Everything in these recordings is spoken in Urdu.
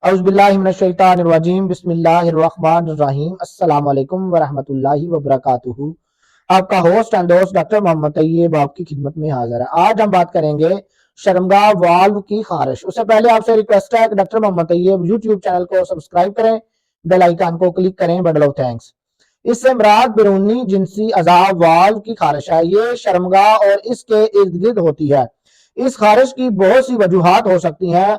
اعوذ باللہ من الشیطان الرجیم بسم اللہ الرحمن الرحیم السلام علیکم ورحمۃ اللہ وبرکاتہ۔ آپ کا ہوسٹ اینڈ دوست ڈاکٹر محمد طیب آپ کی خدمت میں حاضر ہے۔ آج ہم بات کریں گے شرمگاہ والو کی خارش۔ اس سے پہلے آپ سے ریکویسٹ ہے کہ ڈاکٹر محمد طیب یوٹیوب چینل کو سبسکرائب کریں، بیل آئیکن کو کلک کریں، بنڈل آف تھینکس۔ اس سے مراد بیرونی جنسی اعضاء والو کی خارش ہے۔ یہ شرمگاہ اور اس کے ارد گرد ہوتی ہے۔ اس خارش کی بہت سی وجوہات ہو سکتی ہیں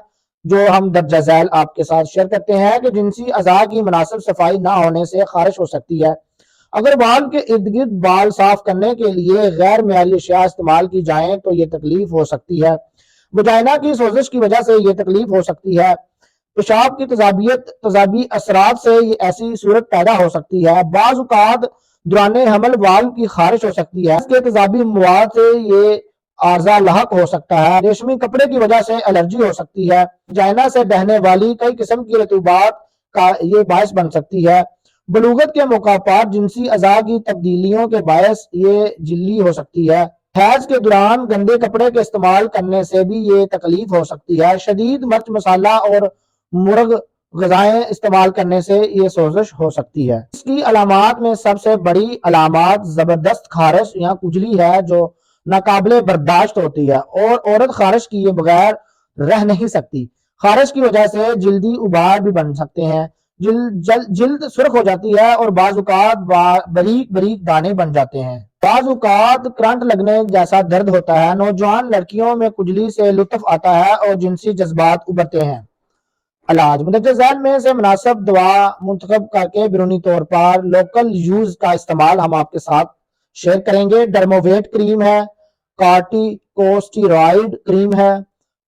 جو ہم درجہ ذیل آپ کے ساتھ شیئر کرتے ہیں کہ جنسی اعضاء کی مناسب صفائی نہ ہونے سے خارش ہو سکتی ہے۔ اگر والو کے ارد گرد بال صاف کرنے کے لیے غیر معیاری اشیاء استعمال کی جائیں تو یہ تکلیف ہو سکتی ہے۔ وجائنا کی سوزش کی وجہ سے یہ تکلیف ہو سکتی ہے۔ پیشاب کی تیزابی اثرات سے یہ ایسی صورت پیدا ہو سکتی ہے۔ بعض اوقات دوران حمل والو کی خارش ہو سکتی ہے۔ اس کے تیزابی مواد سے یہ عارضہ لاحق ہو سکتا ہے۔ ریشمی کپڑے کی وجہ سے الرجی ہو سکتی ہے۔ وجائنا سے بہنے والی کئی قسم کی رطوبات کا یہ باعث بن سکتی ہے۔ بلوغت کے موقع پر جنسی اعضاء کی تبدیلیوں کے باعث یہ جلی ہو سکتی ہے۔ حیض کے دوران گندے کپڑے کے استعمال کرنے سے بھی یہ تکلیف ہو سکتی ہے۔ شدید مرچ مسالہ اور مرغ غذائیں استعمال کرنے سے یہ سوزش ہو سکتی ہے۔ اس کی علامات میں سب سے بڑی علامات زبردست خارش یا کھجلی ہے جو ناقابل برداشت ہوتی ہے، اور عورت خارش کیے بغیر رہ نہیں سکتی۔ خارش کی وجہ سے جلدی ابھار بھی بن سکتے ہیں، جلد سرخ ہو جاتی ہے اور بعض اوقات باریک باریک دانے بن جاتے ہیں۔ بعض اوقات کرنٹ لگنے جیسا درد ہوتا ہے۔ نوجوان لڑکیوں میں کھجلی سے لطف آتا ہے اور جنسی جذبات ابھرتے ہیں۔ علاج: مندرجہ ذیل میں سے مناسب دوا منتخب کر کے بیرونی طور پر لوکل یوز کا استعمال ہم آپ کے ساتھ شیئر کریں گے۔ ڈرموویٹ کریم ہے، کارٹیکوسٹیرائڈ کریم ہے،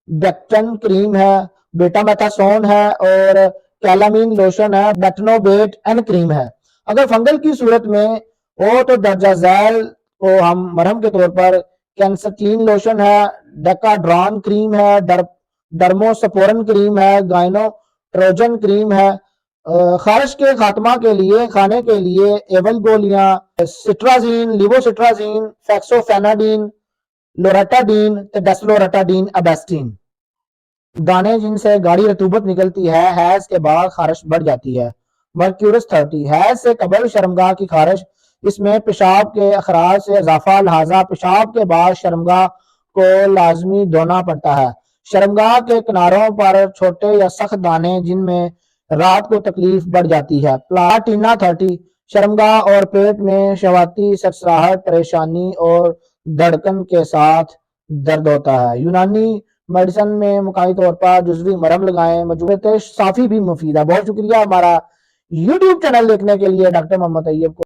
بیکٹن کریم ہے، بیٹا میتھاسون ہے اور کیلامین لوشن ہے، بیٹنوویٹ این کریم ہے۔ اگر فنگل کی صورت میں ہو تو درجہ ذیل کو ہم مرہم کے طور پر کینسٹین لوشن ہے، ڈیکاڈران کریم ہے، ڈرموسپورن کریم ہے، گائنو ٹروجن کریم ہے۔ خارش کے خاتمہ کے لیے کھانے کے لیے ایول گولیاں، سٹرازین، لیووسٹرازین، فیکسوفیناڈین، لوراٹاڈین، ڈیسلوراٹاڈین، ابیسٹین۔ دانے جن سے گاڑھی رطوبت نکلتی ہے، حیض کے بعد خارش بڑھ جاتی ہے۔ مرکیورس 30، حیض سے قبل شرمگاہ کی خارش۔ اس میں پیشاب کے اخراج سے اضافہ، لہذا پیشاب کے بعد شرمگاہ کو لازمی دھونا پڑتا ہے۔ شرمگاہ کے کناروں پر چھوٹے یا سخت دانے جن میں رات کو تکلیف بڑھ جاتی ہے۔ پلاٹینا 30، شرمگاہ اور پیٹ میں شہواتی سرسراہٹ، پریشانی اور دھڑکن کے ساتھ درد ہوتا ہے۔ یونانی میڈیسن میں مکمل طور پر جزوی مرہم لگائیں۔ مجموعہ صافی بھی مفید ہے۔ بہت شکریہ ہمارا یوٹیوب چینل دیکھنے کے لیے۔ ڈاکٹر محمد طیب کو